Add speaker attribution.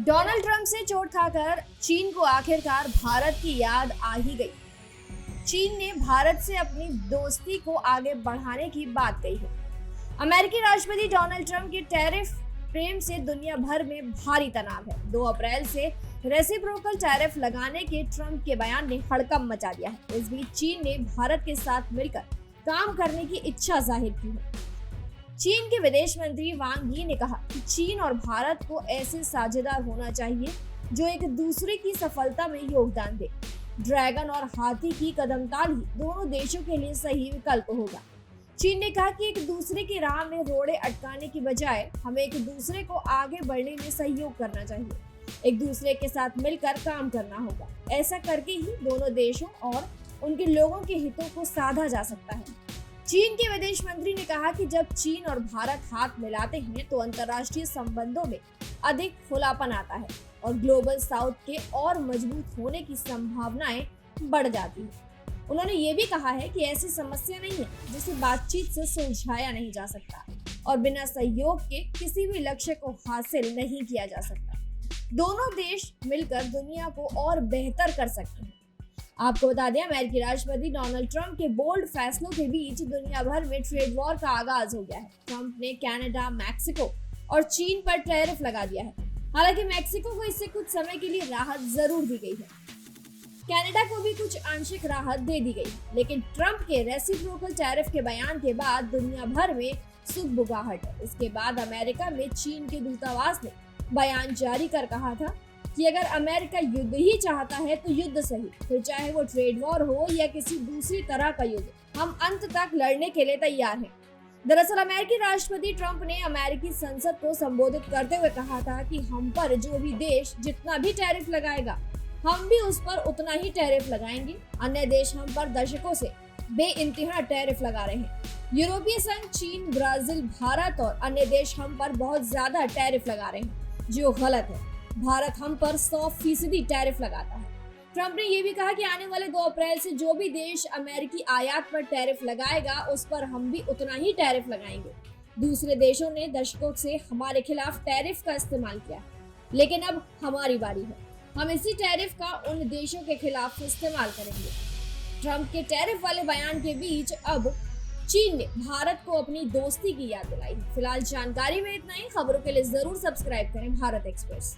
Speaker 1: Donald Trump से चोट खाकर चीन को आखिरकार भारत की याद आ ही गई। चीन ने भारत से अपनी दोस्ती को आगे बढ़ाने की बात कही है। अमेरिकी राष्ट्रपति डोनाल्ड ट्रंप के टैरिफ प्रेम से दुनिया भर में भारी तनाव है। 2 अप्रैल से रेसिप्रोकल टैरिफ लगाने के ट्रंप के बयान ने हड़कंप मचा दिया है। इस बीच चीन ने भारत के साथ मिलकर काम करने की इच्छा जाहिर की है। चीन के विदेश मंत्री वांग यी ने कहा कि चीन और भारत को ऐसे साझेदार होना चाहिए जो एक दूसरे की सफलता में योगदान दे। ड्रैगन और हाथी की कदमताल ही दोनों देशों के लिए सही विकल्प होगा। चीन ने कहा कि एक दूसरे की राह में रोड़े अटकाने की बजाय हमें एक दूसरे को आगे बढ़ने में सहयोग करना चाहिए। एक दूसरे के साथ मिलकर काम करना होगा। ऐसा करके ही दोनों देशों और उनके लोगों के हितों को साधा जा सकता है। चीन के विदेश मंत्री ने कहा कि जब चीन और भारत हाथ मिलाते हैं तो अंतर्राष्ट्रीय संबंधों में अधिक खुलापन आता है और ग्लोबल साउथ के और मजबूत होने की संभावनाएं बढ़ जाती हैं। उन्होंने ये भी कहा है कि ऐसी समस्या नहीं है जिसे बातचीत से सुलझाया नहीं जा सकता और बिना सहयोग के किसी भी लक्ष्य को हासिल नहीं किया जा सकता। दोनों देश मिलकर दुनिया को और बेहतर कर सकते हैं। आपको बता दें, अमेरिकी राष्ट्रपति डोनाल्ड ट्रंप के बोल्ड फैसलों के बीच दुनिया भर में ट्रेड वॉर का आगाज हो गया है। ट्रंप ने कनाडा, मैक्सिको और चीन पर टैरिफ लगा दिया है। हालांकि मैक्सिको को इससे कुछ समय के लिए राहत जरूर दी गई है। कनाडा को भी कुछ आंशिक राहत दे दी गई, लेकिन ट्रंप के रेसिप्रोकल टैरिफ के बयान के बाद दुनिया भर में सुगबुगाहट है। इसके बाद अमेरिका में चीन के दूतावास ने बयान जारी कर कहा था कि अगर अमेरिका युद्ध ही चाहता है तो युद्ध सही, फिर चाहे वो ट्रेड वॉर हो या किसी दूसरी तरह का युद्ध, हम अंत तक लड़ने के लिए तैयार हैं। दरअसल अमेरिकी राष्ट्रपति ट्रंप ने अमेरिकी संसद को संबोधित करते हुए कहा था कि हम पर जो भी देश जितना भी टैरिफ लगाएगा, हम भी उस पर उतना ही टैरिफ लगाएंगे। अन्य देश हम पर दशकों से बेइंतहा टैरिफ लगा रहे हैं। यूरोपीय संघ, चीन, ब्राजील, भारत और अन्य देश हम पर बहुत ज्यादा टैरिफ लगा रहे हैं, जो गलत है। भारत हम पर 100% टैरिफ लगाता है। ट्रंप ने यह भी कहा कि आने वाले 2 अप्रैल से जो भी देश अमेरिकी आयात पर टैरिफ लगाएगा, उस पर हम भी उतना ही टैरिफ लगाएंगे। दूसरे देशों ने दशकों से हमारे खिलाफ टैरिफ का इस्तेमाल किया, लेकिन अब हमारी बारी है। हम इसी टैरिफ का उन देशों के खिलाफ इस्तेमाल करेंगे। ट्रंप के टैरिफ वाले बयान के बीच अब चीन ने भारत को अपनी दोस्ती की याद दिलाई। फिलहाल जानकारी में इतना ही। खबरों के लिए जरूर सब्सक्राइब करें भारत एक्सप्रेस।